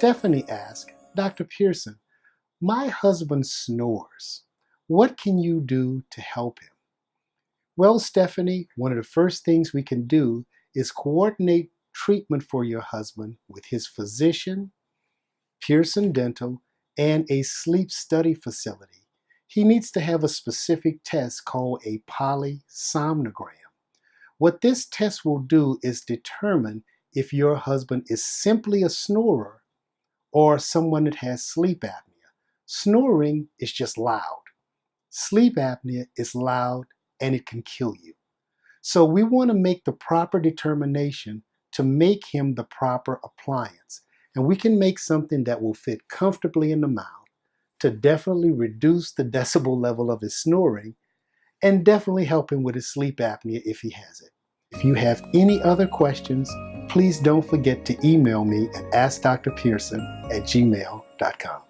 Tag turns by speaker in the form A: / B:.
A: Stephanie asked, Dr. Pearson, my husband snores. What can you do to help him? Well, Stephanie, one of the first things we can do is coordinate treatment for your husband with his physician, Pearson Dental, and a sleep study facility. He needs to have a specific test called a polysomnogram. What this test will do is determine if your husband is simply a snorer or someone that has sleep apnea. Snoring is just loud. Sleep apnea is loud and it can kill you. So we want to make the proper determination to make him the proper appliance. And we can make something that will fit comfortably in the mouth to definitely reduce the decibel level of his snoring and definitely help him with his sleep apnea if he has it. If you have any other questions, please don't forget to email me at askdrpearson@gmail.com.